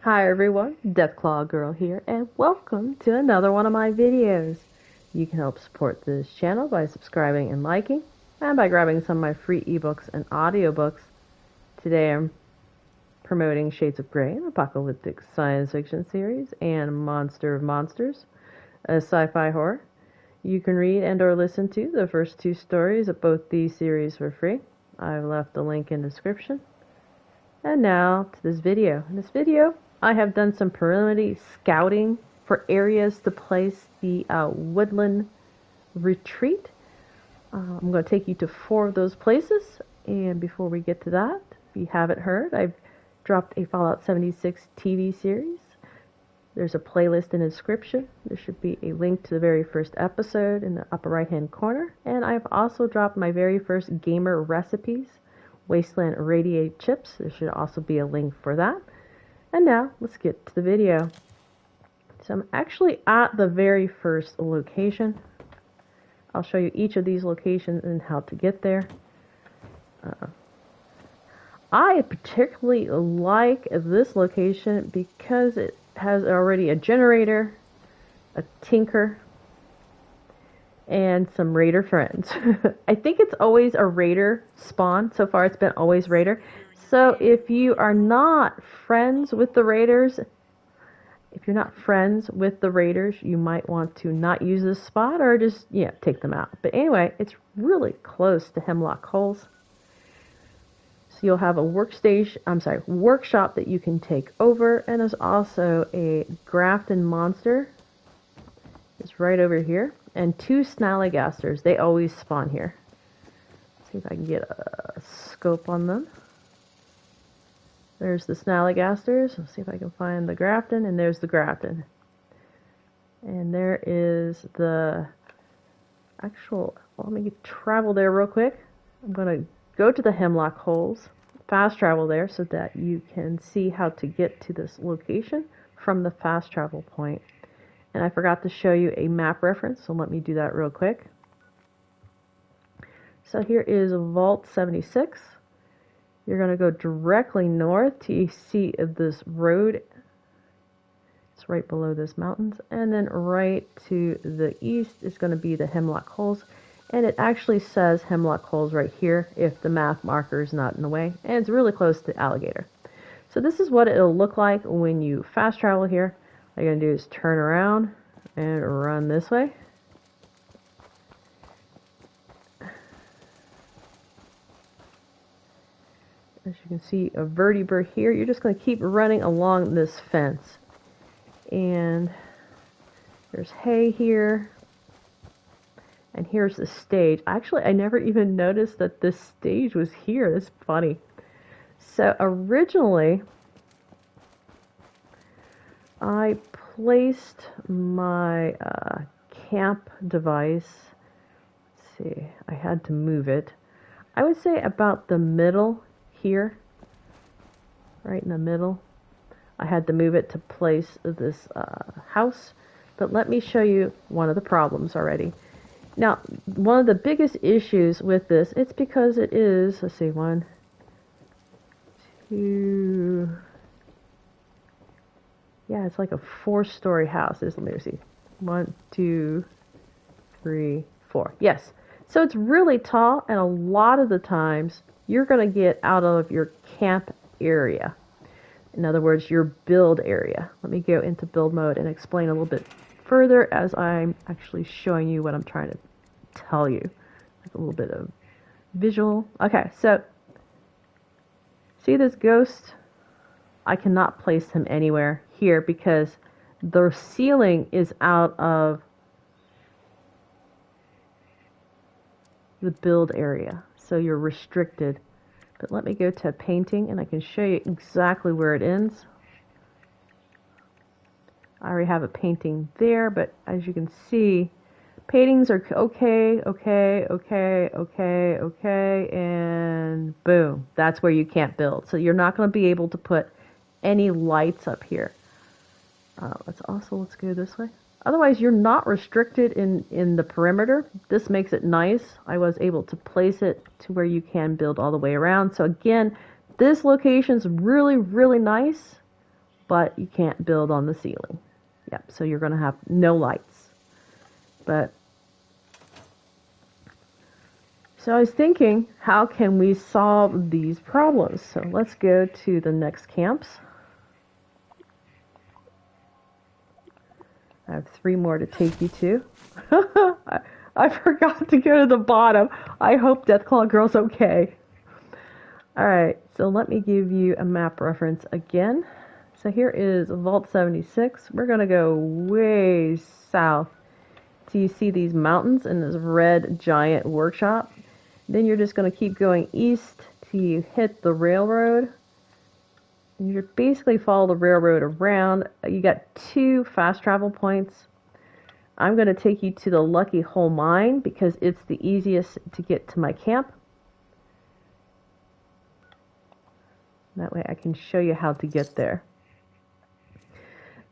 Hi everyone, Deathclaw Girl here, and welcome to another one of my videos. You can help support this channel by subscribing and liking, and by grabbing some of my free ebooks and audiobooks. Today I'm promoting Shades of Grey, an apocalyptic science fiction series, and Monster of Monsters, a sci-fi horror. You can read and or listen to the first two stories of both these series for free. I've left a link in the description. And now to this video. In this video, I have done some preliminary scouting for areas to place the Woodland Retreat. I'm going to take you to 4 of those places. And before we get to that, if you haven't heard, I've dropped a Fallout 76 TV series. There's a playlist in the description. There should be a link to the very first episode in the upper right hand corner. And I've also dropped my very first gamer recipes, Wasteland Radiate Chips. There should also be a link for that. And now, let's get to the video. So I'm actually at the very first location. I'll show you each of these locations and how to get there. I particularly like this location because it has already a generator, a tinker, and some raider friends. I think it's always a raider spawn. So far it's been always raider. So if you are not friends with the raiders, you might want to not use this spot or just, take them out. But anyway, it's really close to Hemlock Holes. So you'll have a workshop that you can take over, and there's also a Grafton monster. It's right over here. And 2 snallygasters. They always spawn here. Let's see if I can get a scope on them. There's the snallygasters. Let's see if I can find the Grafton, and there's the Grafton. And there is the actual, let me travel there real quick. I'm going to go to the Hemlock Holes, fast travel there so that you can see how to get to this location from the fast travel point. And I forgot to show you a map reference, so let me do that real quick. So here is Vault 76. You're going to go directly north till you see this road. It's right below this mountains. And then right to the east is going to be the Hemlock Holes. And it actually says Hemlock Holes right here if the map marker is not in the way. And it's really close to Alligator. So this is what it'll look like when you fast travel here. All you're going to do is turn around and run this way. As you can see, a vertebra here. You're just going to keep running along this fence. And there's hay here. And here's the stage. Actually, I never even noticed that this stage was here. It's funny. So originally, I placed my C.A.M.P device. Let's see, I had to move it. I would say about the middle here, right in the middle. I had to move it to place this house. But let me show you one of the problems already. Now, one of the biggest issues with this, it's because it is, let's see, 1, 2, yeah, it's like a 4-story house. Let me see. 1, 2, 3, 4. Yes. So it's really tall, and a lot of the times you're going to get out of your camp area. In other words, your build area. Let me go into build mode and explain a little bit further as I'm actually showing you what I'm trying to tell you. Like a little bit of visual. Okay, so see this ghost? I cannot place him anywhere here because the ceiling is out of the build area. So you're restricted. But let me go to a painting and I can show you exactly where it ends. I already have a painting there, but as you can see, paintings are okay, and boom. That's where you can't build. So you're not going to be able to put any lights up here. Let's go this way. Otherwise, you're not restricted in the perimeter. This makes it nice. I was able to place it to where you can build all the way around. So again, this location is really, really nice, but you can't build on the ceiling. Yep, so you're going to have no lights. But so I was thinking, how can we solve these problems? So let's go to the next camps. I have 3 more to take you to. I forgot to go to the bottom. I hope Deathclaw Girl's okay. Alright, so let me give you a map reference again. So here is Vault 76. We're going to go way south. So you see these mountains and this red giant workshop. Then you're just going to keep going east till you hit the railroad. And you basically follow the railroad around. You got 2 fast travel points. I'm going to take you to the Lucky Hole Mine because it's the easiest to get to my camp. That way I can show you how to get there.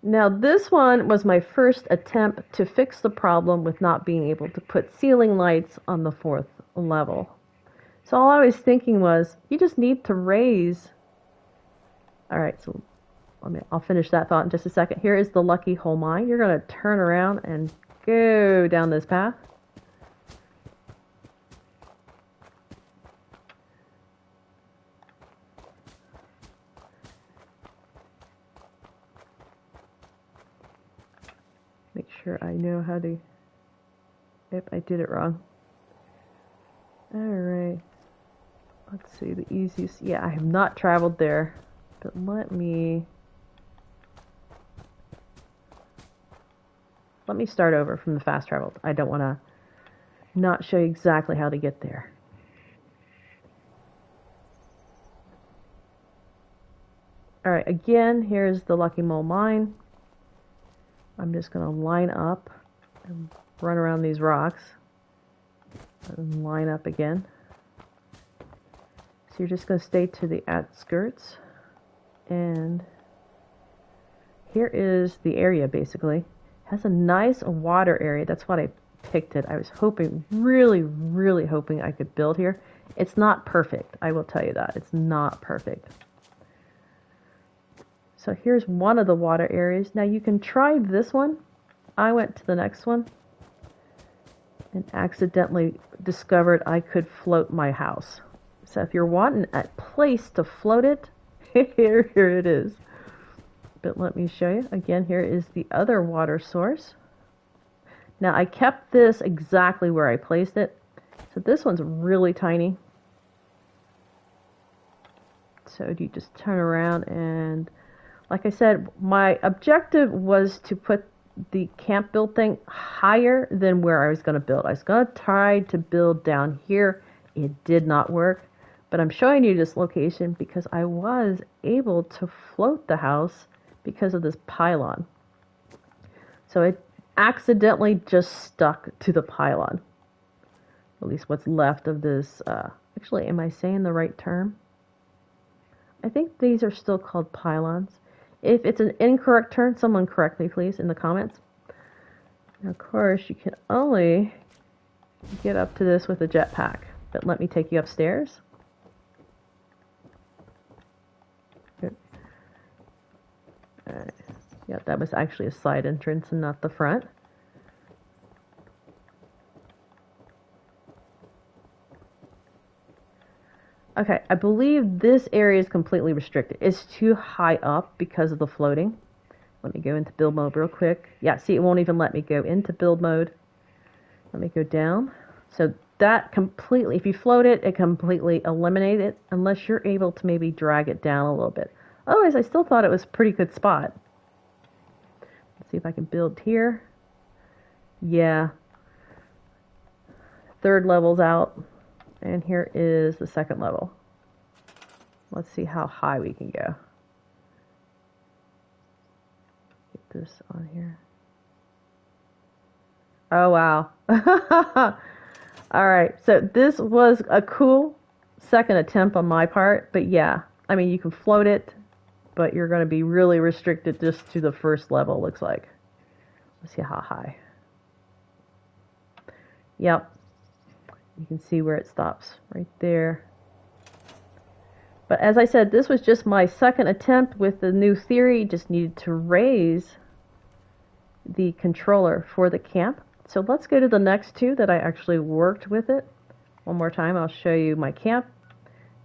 Now this one was my first attempt to fix the problem with not being able to put ceiling lights on the 4th level. So all I was thinking was, you just need to raise... Alright, so I'll finish that thought in just a second. Here is the Lucky Hole Mine. You're going to turn around and go down this path. Make sure I know how to... Yep, I did it wrong. Alright. Let's see, the easiest... Yeah, I have not traveled there. But let me start over from the fast travel. I don't want to not show you exactly how to get there. Alright, again, here's the Lucky Mole Mine. I'm just going to line up and run around these rocks. And line up again. So you're just going to stay to the outskirts. And here is the area, basically. It has a nice water area. That's why I picked it. I was hoping, really, really hoping I could build here. It's not perfect. I will tell you that. It's not perfect. So here's one of the water areas. Now you can try this one. I went to the next one and accidentally discovered I could float my house. So if you're wanting a place to float it, here it is. But let me show you. Again, here is the other water source. Now I kept this exactly where I placed it. So this one's really tiny. So you just turn around and, like I said, my objective was to put the camp build thing higher than where I was going to build. I was going to try to build down here. It did not work. But I'm showing you this location because I was able to float the house because of this pylon. So it accidentally just stuck to the pylon. At least what's left of this. Actually, am I saying the right term? I think these are still called pylons. If it's an incorrect term, someone correct me please in the comments. Now, of course, you can only get up to this with a jetpack. But let me take you upstairs. Alright. Yeah, that was actually a side entrance and not the front. Okay, I believe this area is completely restricted. It's too high up because of the floating. Let me go into build mode real quick. Yeah, see, it won't even let me go into build mode. Let me go down. So that completely, if you float it, it completely eliminates it, unless you're able to maybe drag it down a little bit. Otherwise, I still thought it was a pretty good spot. Let's see if I can build here. Yeah. 3rd level's out. And here is the 2nd level. Let's see how high we can go. Get this on here. Oh, wow. Alright, so this was a cool 2nd attempt on my part. But yeah, I mean, you can float it, but you're going to be really restricted just to the 1st level, looks like. Let's see how high. Yep. You can see where it stops right there. But as I said, this was just my second attempt with the new theory. Just needed to raise the controller for the camp. So let's go to the next two that I actually worked with it. One more time, I'll show you my camp.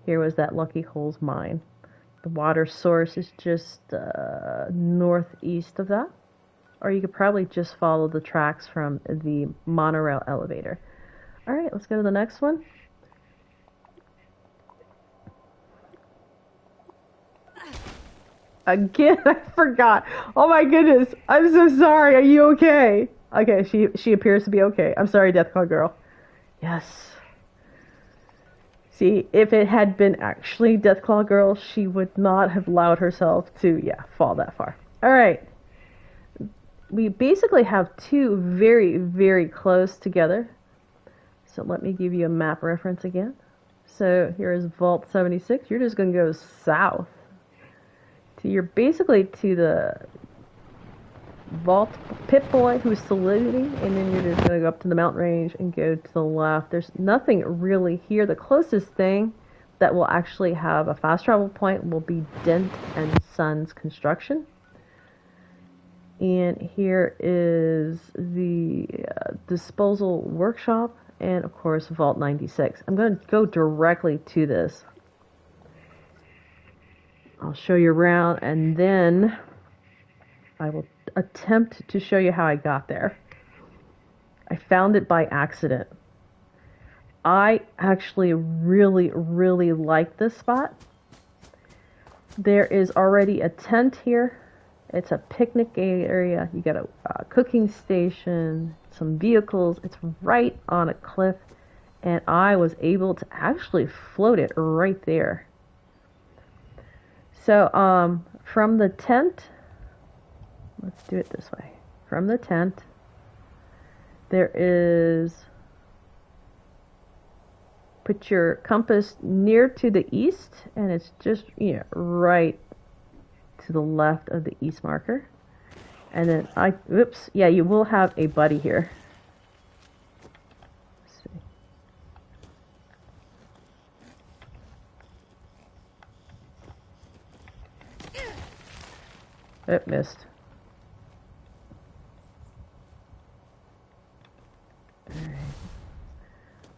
Here was that Lucky Holes mine. The water source is just northeast of that. Or you could probably just follow the tracks from the monorail elevator. All right, let's go to the next one. Again, I forgot. Oh my goodness. I'm so sorry. Are you okay? Okay, she appears to be okay. I'm sorry, Deathclaw Girl. Yes. See, if it had been actually Deathclaw Girl, she would not have allowed herself to, fall that far. Alright. We basically have two very, very close together. So let me give you a map reference again. So here is Vault 76. You're just going to go south. You're basically to the Vault Pip-Boy who's still living, and then you're just going to go up to the mountain range and go to the left. There's nothing really here. The closest thing that will actually have a fast travel point will be Dent and Sons Construction. And here is the disposal workshop, and of course Vault 96. I'm going to go directly to this. I'll show you around, and then I will attempt to show you how I got there. I found it by accident. I actually really, really like this spot. There is already a tent here. It's a picnic area. You got a cooking station, some vehicles. It's right on a cliff, and I was able to actually float it right there. So, from the tent, let's do it this way. From the tent, there is, put your compass near to the east, and it's just, right to the left of the east marker. And then you will have a buddy here. It missed.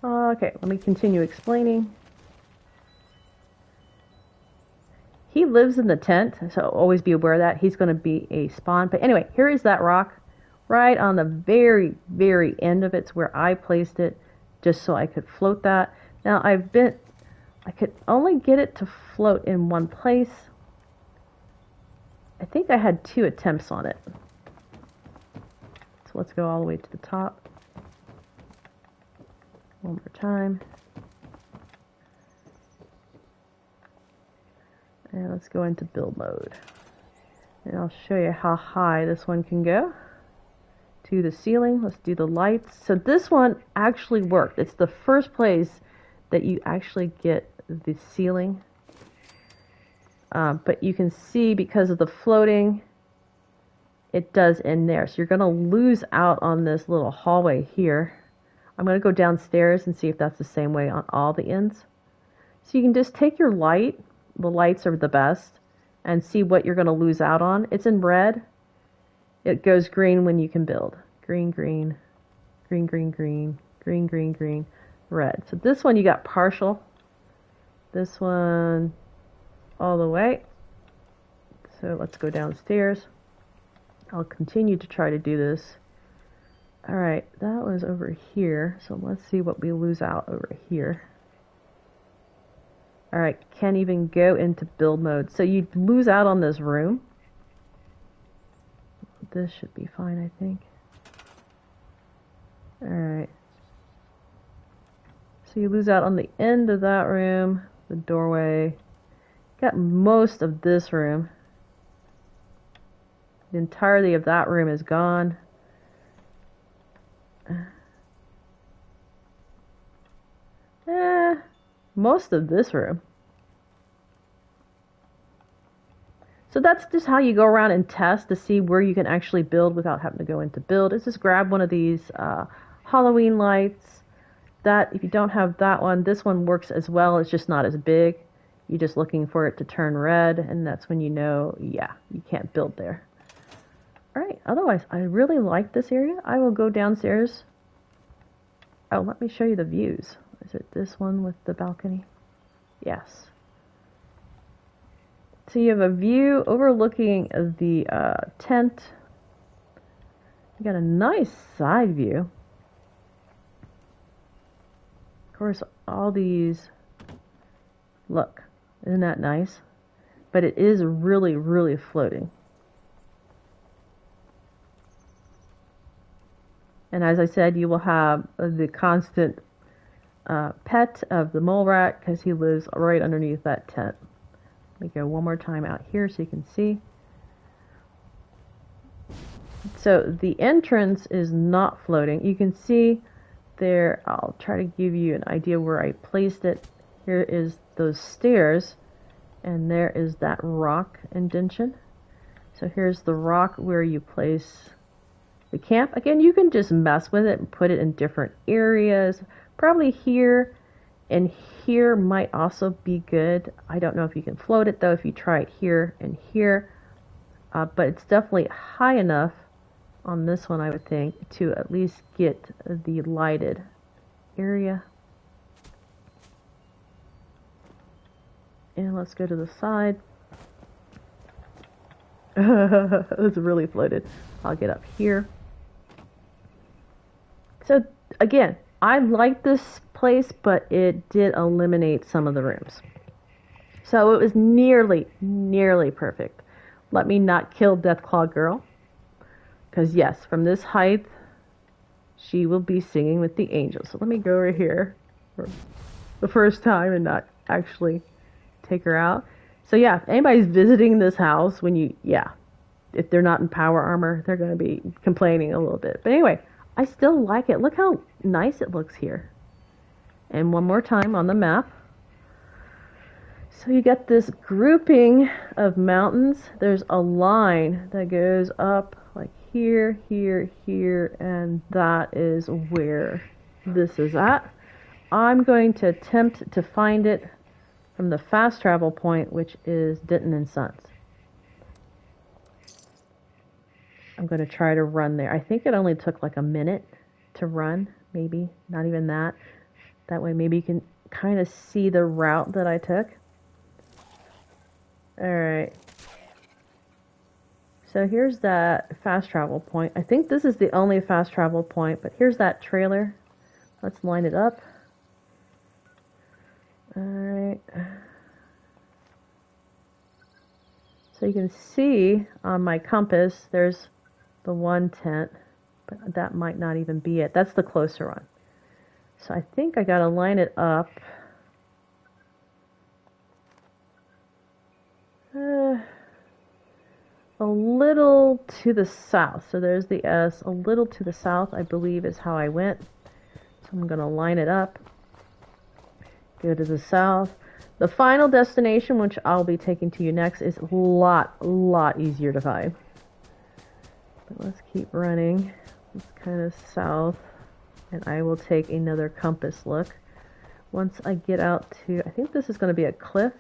Alright. Okay, let me continue explaining. He lives in the tent, so always be aware of that. He's going to be a spawn. But anyway, here is that rock. Right on the very, very end of it's where I placed it, just so I could float that. Now, I could only get it to float in one place. I think I had 2 attempts on it. So let's go all the way to the top. One more time. And let's go into build mode. And I'll show you how high this one can go. To the ceiling. Let's do the lights. So this one actually worked. It's the first place that you actually get the ceiling. But you can see because of the floating, it does end there. So you're going to lose out on this little hallway here. I'm going to go downstairs and see if that's the same way on all the ends. So you can just take your light, the lights are the best, and see what you're going to lose out on. It's in red. It goes green when you can build. Green, green, green, green, green, green, green, green, red. So this one you got partial. This one all the way. So let's go downstairs. I'll continue to try to do this. Alright, that was over here. So let's see what we lose out over here. Alright, can't even go into build mode. So you lose out on this room. This should be fine, I think. Alright. So you lose out on the end of that room, the doorway. Got most of this room. The entirety of that room is gone. Most of this room. So that's just how you go around and test to see where you can actually build without having to go into build. Is just grab one of these Halloween lights. That, if you don't have that one, this one works as well. It's just not as big. You're just looking for it to turn red, and that's when you know, yeah, you can't build there. Alright, otherwise, I really like this area. I will go downstairs. Oh, let me show you the views. Is it this one with the balcony? Yes. So you have a view overlooking the tent. You got a nice side view. Of course, all these, look, isn't that nice? But it is really, really floating. And as I said, you will have the constant pet of the mole rat because he lives right underneath that tent. Let me go one more time out here so you can see. So the entrance is not floating. You can see there, I'll try to give you an idea where I placed it. Here is those stairs, and there is that rock indentation. So here's the rock where you place the camp. Again, you can just mess with it and put it in different areas. Probably here and here might also be good. I don't know if you can float it though if you try it here and here. But it's definitely high enough on this one, I would think, to at least get the lighted area. And let's go to the side. It's really floated. I'll get up here. So again, I like this place, but it did eliminate some of the rooms. So it was nearly perfect. Let me not kill Deathclaw Girl. Because yes, from this height, she will be singing with the angels. So let me go over here for the first time and not actually take her out. So yeah, if anybody's visiting this house, if they're not in power armor, they're going to be complaining a little bit. But anyway, I still like it. Look how nice it looks here. And one more time on the map. So you get this grouping of mountains. There's a line that goes up like here, here, here, and that is where this is at. I'm going to attempt to find it from the fast travel point, which is Denton and Sons. I'm going to try to run there. I think it only took like a minute to run, maybe, not even that. That way maybe you can kind of see the route that I took. Alright. So here's that fast travel point. I think this is the only fast travel point, but here's that trailer. Let's line it up. Alright. So you can see on my compass, there's the one tent, but that might not even be it. That's the closer one. So I think I gotta line it up. A little to the south. So there's the S. A little to the south, I believe, is how I went. So I'm going to line it up. Go to the south. The final destination, which I'll be taking to you next, is a lot easier to find. But let's keep running. It's kind of south. And I will take another compass look. Once I get out to, I think this is going to be a cliff.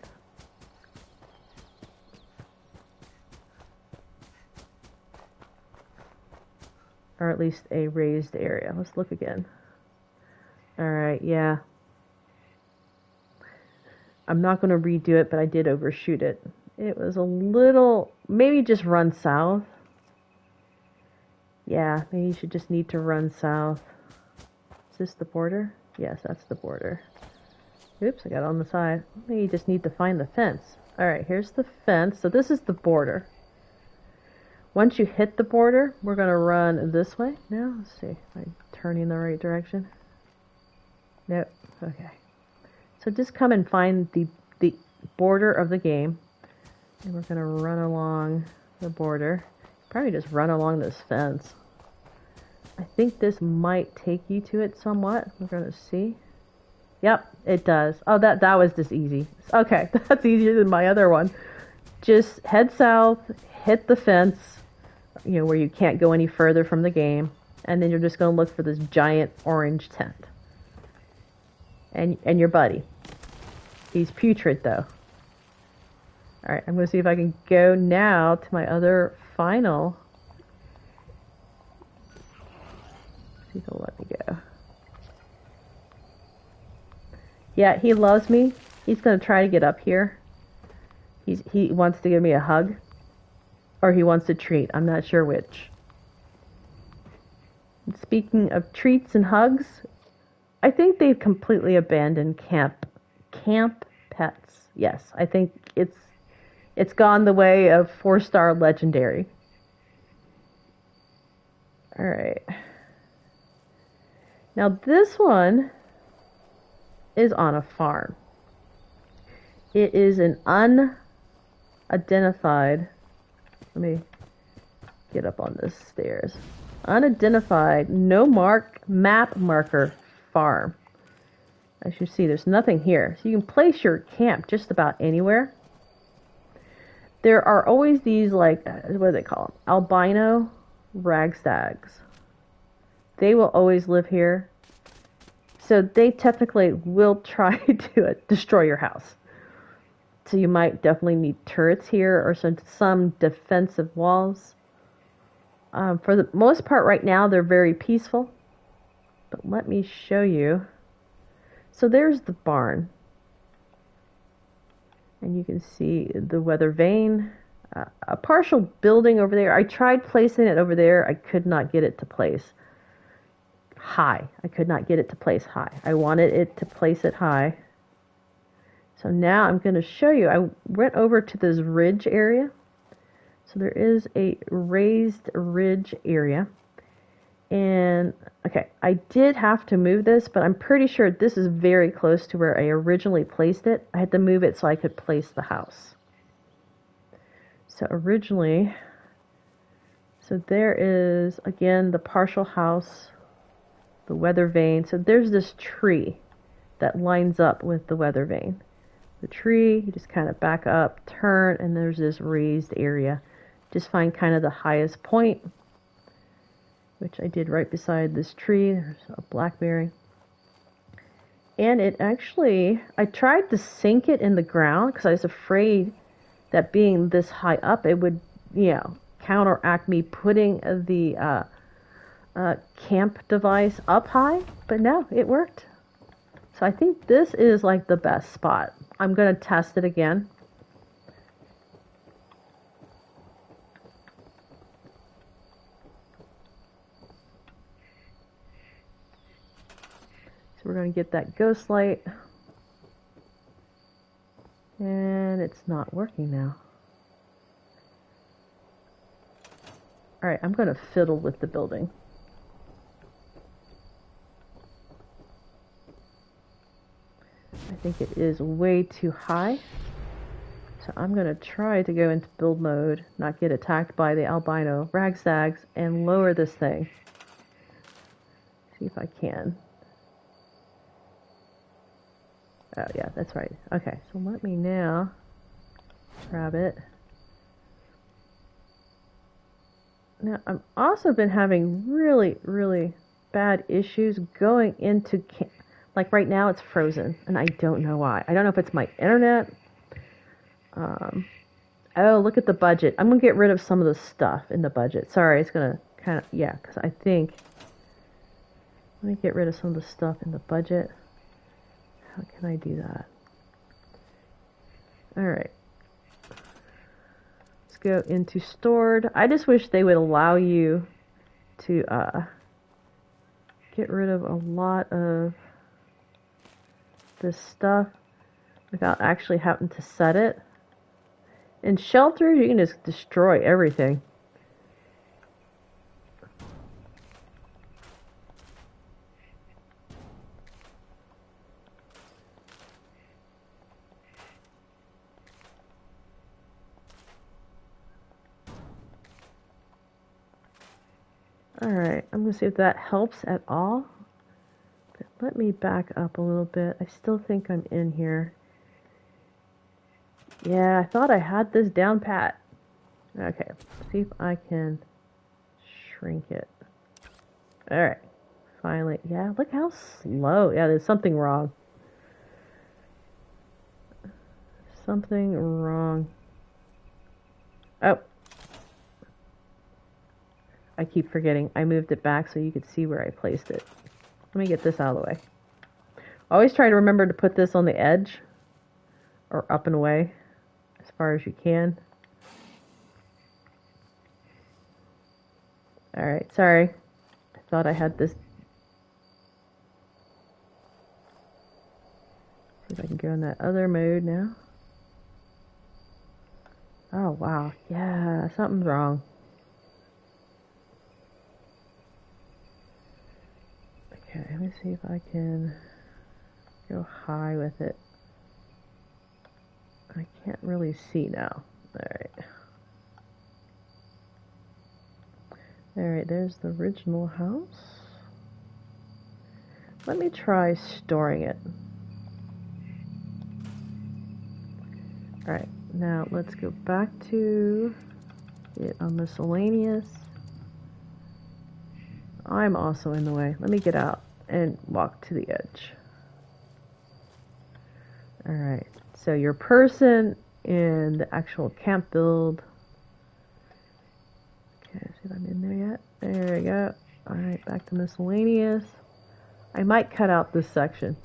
Or at least a raised area. Let's look again. Alright, yeah. I'm not going to redo it, but I did overshoot it. It was a little... Maybe just run south. Yeah, maybe you should just need to run south. Is this the border? Yes, that's the border. Oops, I got it on the side. Maybe you just need to find the fence. Alright, here's the fence. So this is the border. Once you hit the border, we're going to run this way. Now, let's see if I'm turning the right direction. Nope. Okay. So just come and find the border of the game. And we're going to run along the border. Probably just run along this fence. I think this might take you to it somewhat. We're going to see. Yep, it does. Oh, that was just easy. Okay, that's easier than my other one. Just head south, hit the fence. You know, where you can't go any further from the game, and then you're just going to look for this giant orange tent. And your buddy. He's putrid, though. Alright, I'm going to see if I can go now to my other final. See if he'll let me go. Yeah, he loves me. He's going to try to get up here. He wants to give me a hug. Or he wants a treat. I'm not sure which. Speaking of treats and hugs, I think they've completely abandoned camp pets. Yes, I think it's gone the way of 4-star legendary. All right. Now this one is on a farm. It is an unidentified. Let me get up on this stairs. Unidentified, no map marker farm. As you see, there's nothing here. So you can place your camp just about anywhere. There are always these, like, what do they call them? Albino ragstags. They will always live here. So they technically will try to destroy your house. So you might definitely need turrets here or some defensive walls. For the most part right now, they're very peaceful. But let me show you. So there's the barn. And you can see the weather vane. A partial building over there. I tried placing it over there. I could not get it to place high. I could not get it to place high. I wanted it to place it high. So now I'm going to show you. I went over to this ridge area. So there is a raised ridge area. And, okay, I did have to move this, but I'm pretty sure this is very close to where I originally placed it. I had to move it so I could place the house. So originally, so there is, again, the partial house, the weather vane. So there's this tree that lines up with the weather vane. The tree, you just kind of back up, turn, and there's this raised area. Just find kind of the highest point, which I did right beside this tree. There's a blackberry. And it actually, I tried to sink it in the ground because I was afraid that being this high up, it would, counteract me putting the camp device up high. But no, it worked. So I think this is like the best spot. I'm going to test it again. So we're going to get that ghost light. And it's not working now. Alright, I'm going to fiddle with the building. I think it is way too high. So I'm going to try to go into build mode, not get attacked by the albino ragstags, and lower this thing. See if I can. Oh yeah, that's right. Okay, so let me now grab it. Now, I've also been having really, really bad issues going into camp. Like right now it's frozen, and I don't know why. I don't know if it's my internet. Oh, look at the budget. I'm going to get rid of some of the stuff in the budget. Sorry, it's going to kind of, yeah, because I think, let me get rid of some of the stuff in the budget. How can I do that? Alright. Let's go into stored. I just wish they would allow you to get rid of a lot of this stuff without actually having to set it. In shelters, you can just destroy everything. Alright, I'm going to see if that helps at all. But let me back up a little bit. I still think I'm in here. Yeah, I thought I had this down pat. Okay, let's see if I can shrink it. Alright, finally. Yeah, look how slow. Yeah, there's something wrong. Something wrong. Oh. I keep forgetting. I moved it back so you could see where I placed it. Let me get this out of the way. Always try to remember to put this on the edge. Or up and away. As far as you can. Alright, sorry. I thought I had this. See if I can go in that other mode now. Oh, wow. Yeah, something's wrong. Okay, let me see if I can go high with it. I can't really see now. Alright. Alright, there's the original house. Let me try storing it. Alright, now let's go back to it on miscellaneous. I'm also in the way. Let me get out and walk to the edge. Alright, so your person in the actual camp build. Okay, see if I'm in there yet. There we go. Alright, back to miscellaneous. I might cut out this section.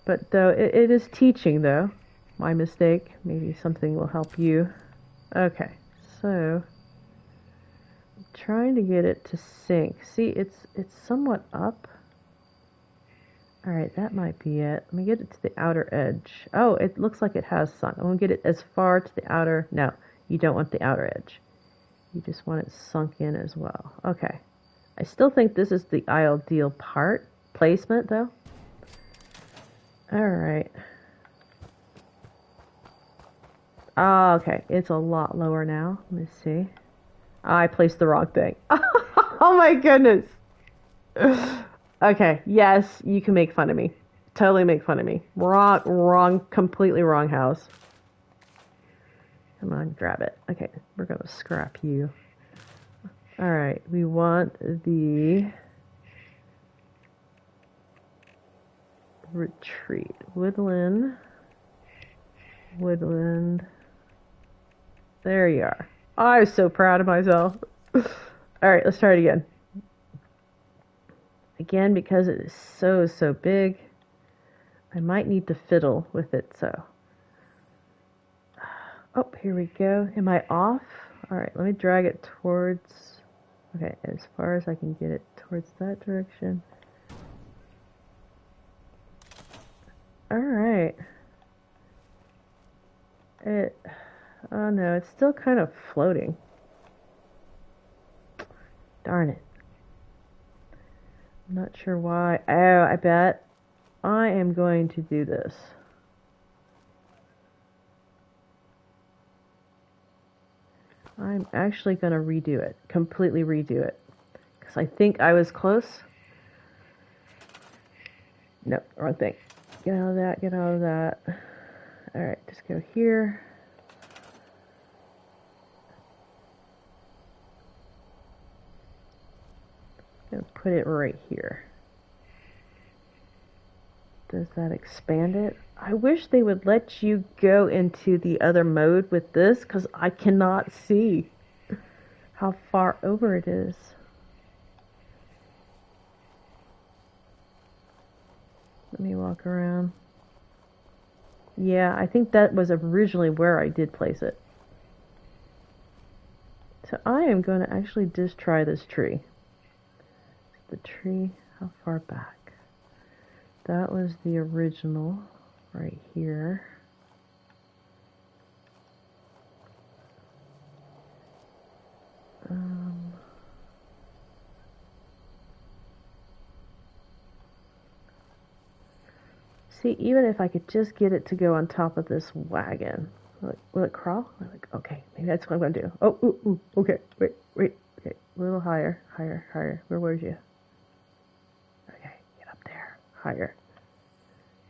But though it is teaching though. My mistake. Maybe something will help you. Okay, so I'm trying to get it to sync. See, it's somewhat up. Alright, that might be it. Let me get it to the outer edge. Oh, it looks like it has sunk. I'm going to get it as far to the outer. No, you don't want the outer edge. You just want it sunk in as well. Okay. I still think this is the ideal placement though. Alright. Oh, okay. It's a lot lower now. Let me see. Oh, I placed the wrong thing. Oh my goodness. Okay, yes, you can make fun of me. Totally make fun of me. Wrong, completely wrong house. Come on, grab it. Okay, we're gonna scrap you. Alright, we want the retreat. Woodland. There you are. Oh, I was so proud of myself. Alright, let's try it again. Again, because it is so big, I might need to fiddle with it, so. Oh, here we go. Am I off? Alright, let me drag it towards, okay, as far as I can get it towards that direction. Alright. Oh no, it's still kind of floating. Darn it. I'm not sure why. Oh, I bet I am going to do this. I'm actually going to redo it. Completely redo it. Because I think I was close. Nope, wrong thing. Get out of that, get out of that. Alright, just go here. Gonna put it right here. Does that expand it? I wish they would let you go into the other mode with this, because I cannot see how far over it is. Let me walk around. Yeah, I think that was originally where I did place it. So I am going to actually just try this tree. The tree, how far back? That was the original right here. See, even if I could just get it to go on top of this wagon. Will it crawl? I'm like, okay, maybe that's what I'm going to do. Oh, ooh, okay, wait, okay, a little higher, higher. Where were you? Okay, get up there, higher.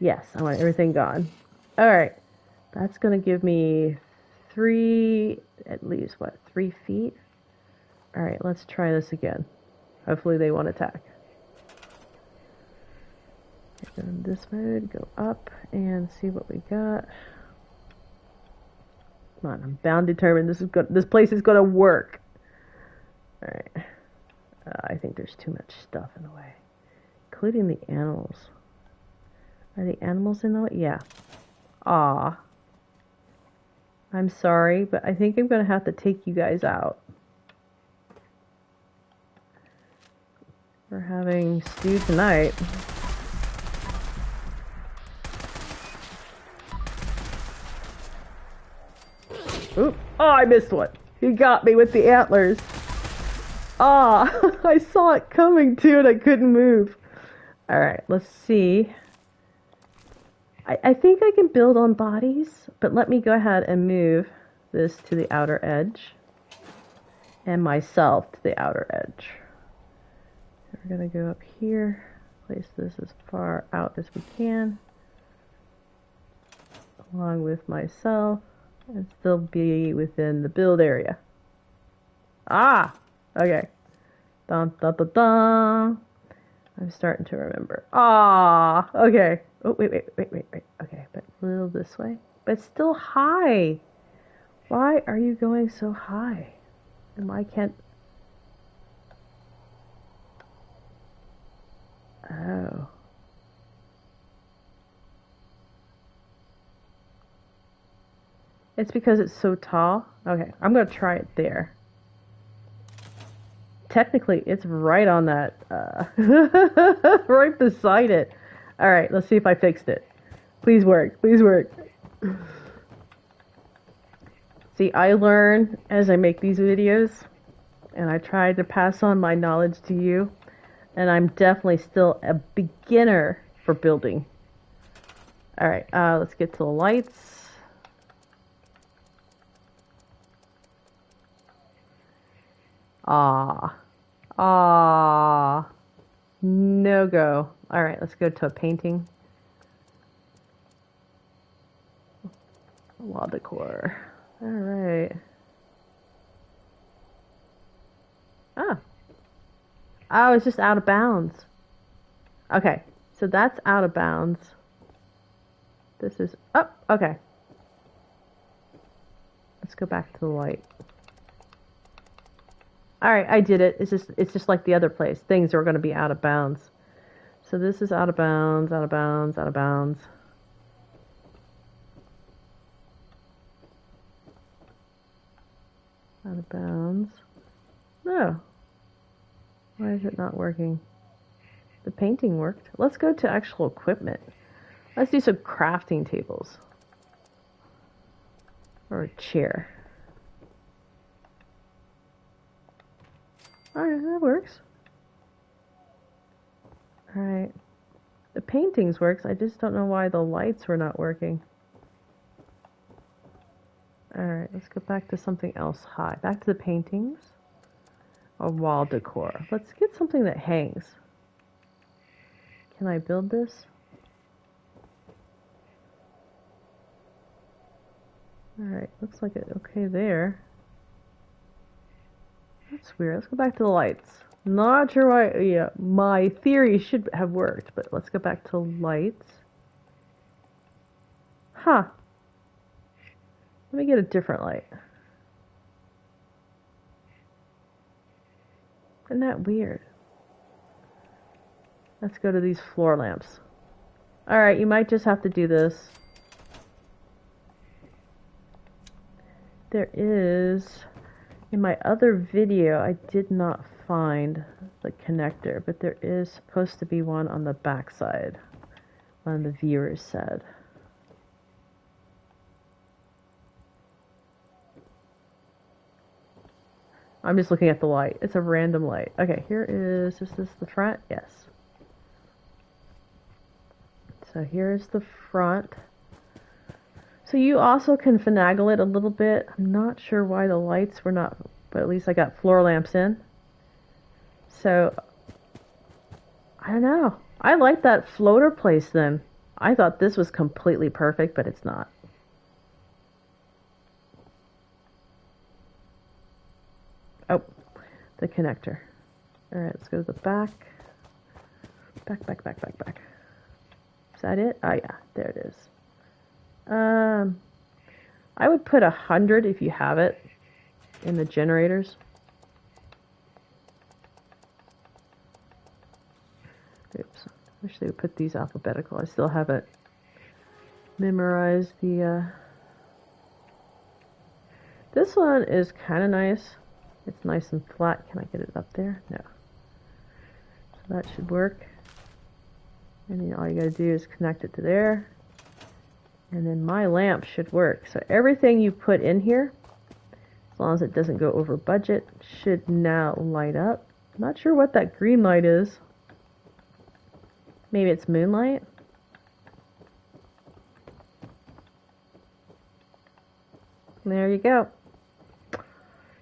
Yes, I want everything gone. Alright, that's going to give me at least, 3 feet? Alright, let's try this again. Hopefully they won't attack. In this mode, go up and see what we got. Come on, I'm bound determined this place is gonna work. Alright. I think there's too much stuff in the way. Including the animals. Are the animals in the way? Yeah. Aw. I'm sorry, but I think I'm gonna have to take you guys out. We're having stew tonight. Oop. Oh, I missed one. He got me with the antlers. Ah, I saw it coming too and I couldn't move. Alright, let's see. I think I can build on bodies, but let me go ahead and move this to the outer edge. And myself to the outer edge. We're going to go up here, place this as far out as we can, along with myself, and still be within the build area. Ah! Okay. Dun dun dun dun. I'm starting to remember. Ah! Okay. Oh, wait. Okay, but a little this way. But it's still high. Why are you going so high? And why can't... Oh. It's because it's so tall? Okay, I'm going to try it there. Technically, it's right on that, right beside it. Alright, let's see if I fixed it. Please work, please work. See, I learn as I make these videos, and I try to pass on my knowledge to you, and I'm definitely still a beginner for building. Alright, let's get to the lights. No go. Alright, let's go to a painting. Wall decor. Alright. Oh, it's just out of bounds. Okay, so that's out of bounds. This is up. Oh, okay. Let's go back to the light. Alright, I did it. It's just like the other place. Things are going to be out of bounds. So this is out of bounds, out of bounds, out of bounds. Out of bounds. No. Why is it not working? The painting worked. Let's go to actual equipment. Let's do some crafting tables. Or a chair. Alright, that works. Alright. The paintings works. I just don't know why the lights were not working. Alright, let's go back to something else high. Back to the paintings. Or wall decor. Let's get something that hangs. Can I build this? Alright, looks like it's okay there. That's weird. Let's go back to the lights. Not sure why. Yeah, my theory should have worked, but let's go back to lights. Huh. Let me get a different light. Isn't that weird? Let's go to these floor lamps. Alright, you might just have to do this. There is... In my other video, I did not find the connector, but there is supposed to be one on the back side. One of the viewers said. I'm just looking at the light. It's a random light. Okay, here is this the front? Yes. So here's the front. So you also can finagle it a little bit. I'm not sure why the lights were not, but at least I got floor lamps in. So, I don't know. I like that floater place then. I thought this was completely perfect, but it's not. Oh, the connector. Alright, let's go to the back. Back. Is that it? Oh yeah, there it is. I would put 100 if you have it in the generators. Oops. Wish they would put these alphabetical. I still haven't memorized the... This one is kind of nice. It's nice and flat. Can I get it up there? No. So that should work. And then all you gotta do is connect it to there. And then my lamp should work. So everything you put in here, as long as it doesn't go over budget, should now light up. I'm not sure what that green light is. Maybe it's moonlight? There you go.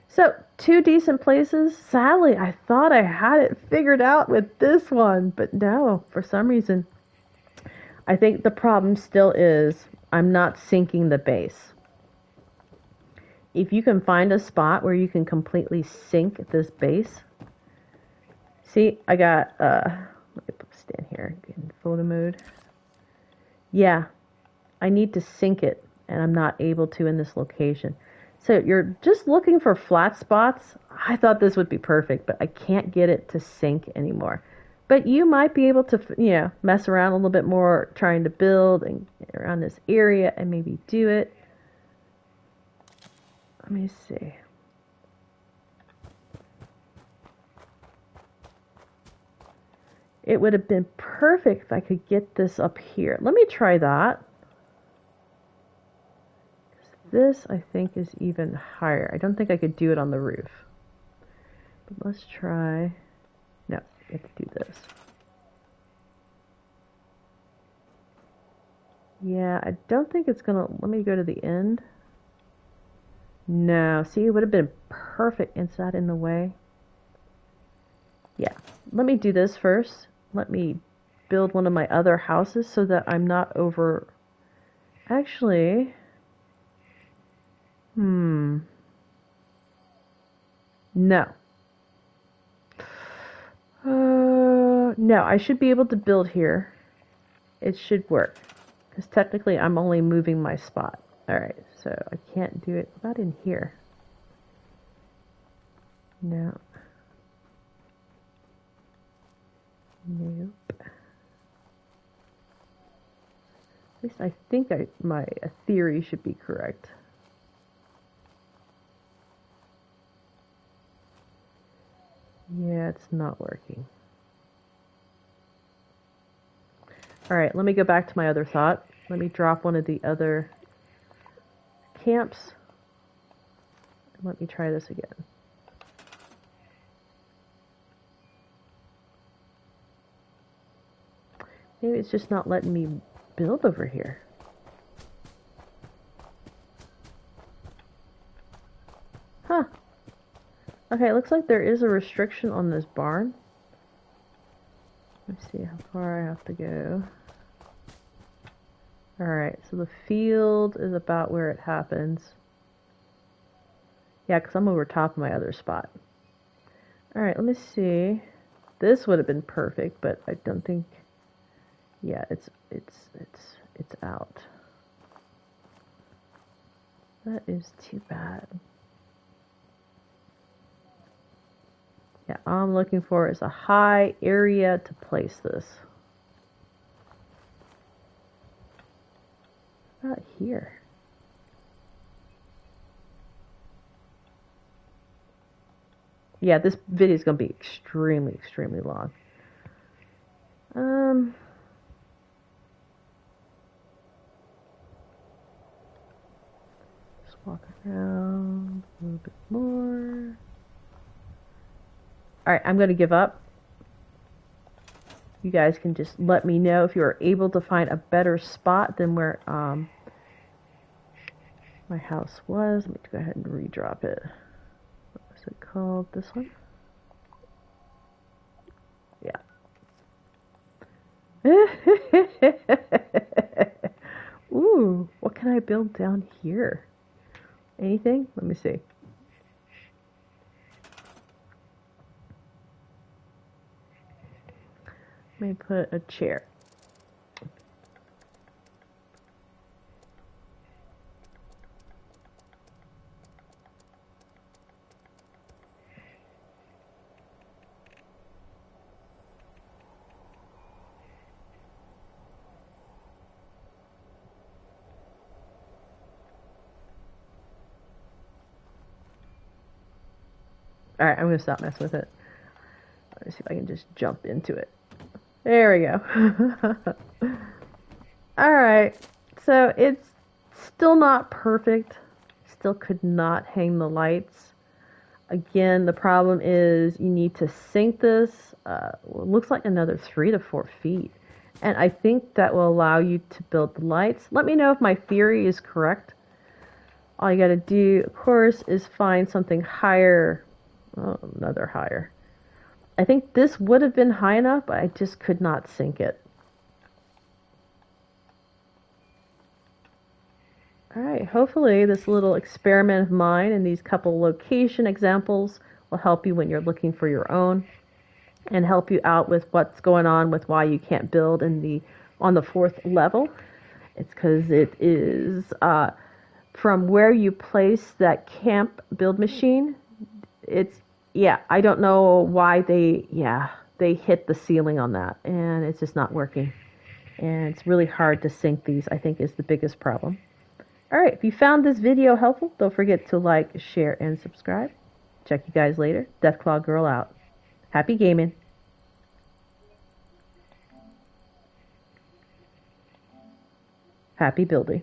So, 2 decent places. Sadly, I thought I had it figured out with this one, but no, for some reason. I think the problem still is I'm not sinking the base. If you can find a spot where you can completely sink this base. See, I got, let me stand here, get in photo mode. Yeah, I need to sink it, and I'm not able to in this location. So you're just looking for flat spots. I thought this would be perfect, but I can't get it to sink anymore. But you might be able to, you know, mess around a little bit more trying to build and get around this area and maybe do it. Let me see. It would have been perfect if I could get this up here. Let me try that. This, I think, is even higher. I don't think I could do it on the roof. But let's try... No, I have to do this. Yeah, I don't think it's gonna... Let me go to the end. No, see, it would have been perfect. Is that in the way? Yeah, let me do this first. Let me build one of my other houses so that I'm not over... Actually... No. No, I should be able to build here. It should work. Because technically I'm only moving my spot. Alright, so I can't do it. Not in here. No. Nope. At least I think my theory should be correct. Yeah, it's not working. Alright, let me go back to my other thought. Let me drop one of the other camps. Let me try this again. Maybe it's just not letting me build over here. Huh. Okay, it looks like there is a restriction on this barn. Let's see how far I have to go. Alright, so the field is about where it happens. Yeah, because I'm over top of my other spot. Alright, let me see. This would have been perfect, but I don't think... Yeah, it's out. That is too bad. Yeah, all I'm looking for is a high area to place this. About here. Yeah, this video is going to be extremely, extremely long. Just walk around a little bit more. Alright, I'm going to give up. You guys can just let me know if you are able to find a better spot than where my house was. Let me go ahead and redrop it. What was it called? This one? Yeah. Ooh, what can I build down here? Anything? Let me see. Let me put a chair. Alright, I'm going to stop messing with it. Let me see if I can just jump into it. There we go. Alright, so it's still not perfect. Still could not hang the lights. Again, the problem is you need to sink this. It looks like another 3 to 4 feet. And I think that will allow you to build the lights. Let me know if my theory is correct. All you gotta do, of course, is find something higher. Oh, another higher. I think this would have been high enough, but I just could not sink it. Alright, hopefully this little experiment of mine and these couple location examples will help you when you're looking for your own and help you out with what's going on with why you can't build on the 4th level. It's because it is from where you place that camp build machine. I don't know why they hit the ceiling on that, and it's just not working. And it's really hard to sync these, I think, is the biggest problem. Alright, if you found this video helpful, don't forget to like, share, and subscribe. Check you guys later. Deathclaw Girl out. Happy gaming. Happy building.